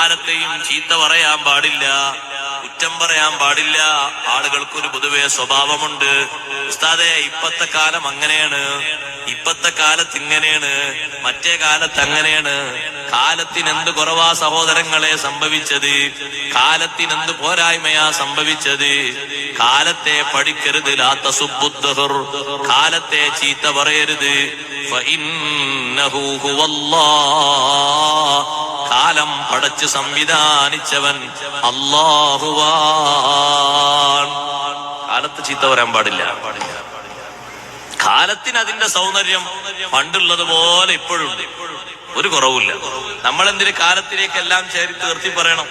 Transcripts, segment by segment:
കാലത്തെയും ചീത്ത പറയാൻ പാടില്ല, കുറ്റം പറയാൻ പാടില്ല. ആളുകൾക്കൊരു പൊതുവെ സ്വഭാവമുണ്ട്, ഉസ്താദേ ഇപ്പത്തെ കാലം അങ്ങനെയാണ്, ഇപ്പത്തെ കാലത്ത് ഇങ്ങനെയാണ്, മറ്റേ കാലത്ത് അങ്ങനെയാണ്. കാലത്തിനെന്ത് കുറവാ സഹോദരങ്ങളെ സംഭവിച്ചത്, കാലത്തിനെന്ത് പോരായ്മയാ സംഭവിച്ചത്. കാലത്തെ പഠിക്കരുത്, ലാ തസുബ്ബുദ്ദഹർ, കാലത്തെ ചീത്ത പറയരുത്. ഫഇന്നഹു ഹുവല്ലാഹ്, കാലം പടച്ച് സംവിധാനിച്ചവൻ അല്ലാഹുവാൻ. കാലത്ത് ചീത്ത പറയാൻ പാടില്ല. കാലത്തിന് അതിന്റെ സൗന്ദര്യം പണ്ടുള്ളതുപോലെ ഇപ്പോഴുണ്ട്, ഒരു കുറവില്ല. നമ്മളെന്തിന് കാലത്തിലേക്കെല്ലാം ചേരി തീർത്തി പറയണം?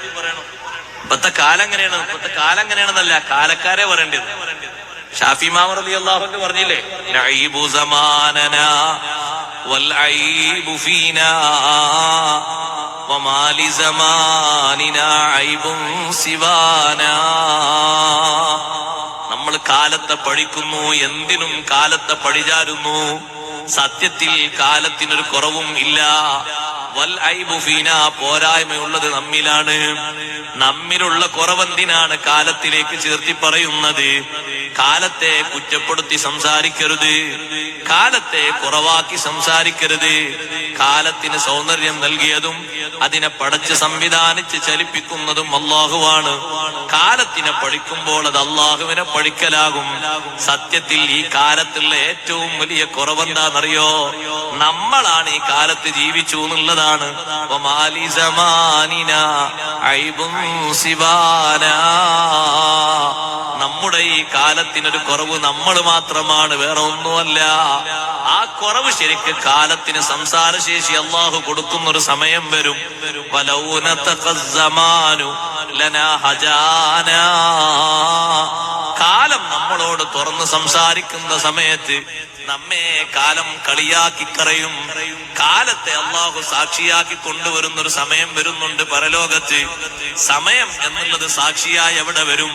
ഇപ്പത്തെ കാലം എങ്ങനെയാണ്, ഇപ്പത്തെ കാലം എങ്ങനെയാണെന്നല്ല, കാലക്കാരെ പറയേണ്ടത്. ഷാഫി ഇമാം റളിയല്ലാഹു അൻഹു പറഞ്ഞില്ലേ, നഈബു സമാനനാ വൽ ഐബു ഫീനാ വമാ ലിസമാനിനാ ഐബുൻ സിവാനാ. നമ്മൾ കാലത്തെ പഴിക്കുന്നു, എന്തിനും കാലത്തെ പഴിചാരുന്നു. സത്യത്തിൽ കാലത്തിനൊരു കുറവും ഇല്ല. വൽ ഐബു ഫീനാ, പോരായ്മയുള്ളത് നമ്മിലാണ്. നമ്മിലുള്ള കുറവെന്തിനാണ് കാലത്തിലേക്ക് ചേർത്തി പറയുന്നത്? കാലത്തെ കുറ്റപ്പെടുത്തി സംസാരിക്കരുത്, കാലത്തെ കുറവാക്കി സംസാരിക്കരുത്. കാലത്തിന് സൗന്ദര്യം നൽകിയതും അതിനെ പടച്ച് സംവിധാനിച്ച് ചലിപ്പിക്കുന്നതും അല്ലാഹുവാണ്. കാലത്തിനെ പഴിക്കുമ്പോൾ അത് അല്ലാഹുവിനെ പഴിക്കലാകും. സത്യത്തിൽ ഈ കാലത്തുള്ള ഏറ്റവും വലിയ കുറവെന്താണെന്നറിയോ? നമ്മളാണ് ഈ കാലത്ത് ജീവിച്ചു എന്നുള്ളതാണ്. വമാലി സമാനിനാ ഐബുൻ സിവാനാ, നമ്മുടെ ഈ കാലത്തിനൊരു കുറവ് നമ്മൾ മാത്രമാണ്, വേറെ ഒന്നുമല്ല. ആ കുറവ് ശരിക്ക് കാലത്തിന് സംസാരശേഷി അല്ലാഹു കൊടുക്കുന്നൊരു സമയം വരും. വലൗ നതഖസ്സമാനു ലനാ ഹജാനാ, കാലം നമ്മളോട് തുറന്ന് സംസാരിക്കുന്ന സമയത്ത് നമ്മെ കാലം കളിയാക്കി കറയും. കാലത്തെ അല്ലാഹു സാക്ഷിയാക്കി കൊണ്ടുവരുന്നൊരു സമയം വരുന്നുണ്ട് പരലോകത്ത്. സമയം എന്നുള്ളത് സാക്ഷിയായി എവിടെ വരും?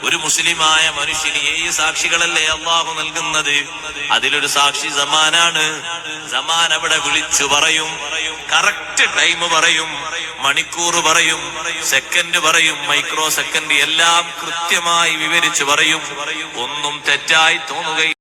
ഒരു മുസ്ലിമായ മനുഷ്യന് 7 സാക്ഷികളല്ലേ അല്ലാഹു നൽകുന്നത്. അതിലൊരു സാക്ഷി സമാനാണ്. സമാൻ അവിടെ വിളിച്ചു പറയും, കറക്റ്റ് ടൈം പറയും, മണിക്കൂർ പറയും, സെക്കൻഡ് പറയും, മൈക്രോ സെക്കൻഡ്, എല്ലാം കൃത്യമായി വിവരിച്ചു പറയും. ഒന്നും തെറ്റായി തോന്നുകയില്ല.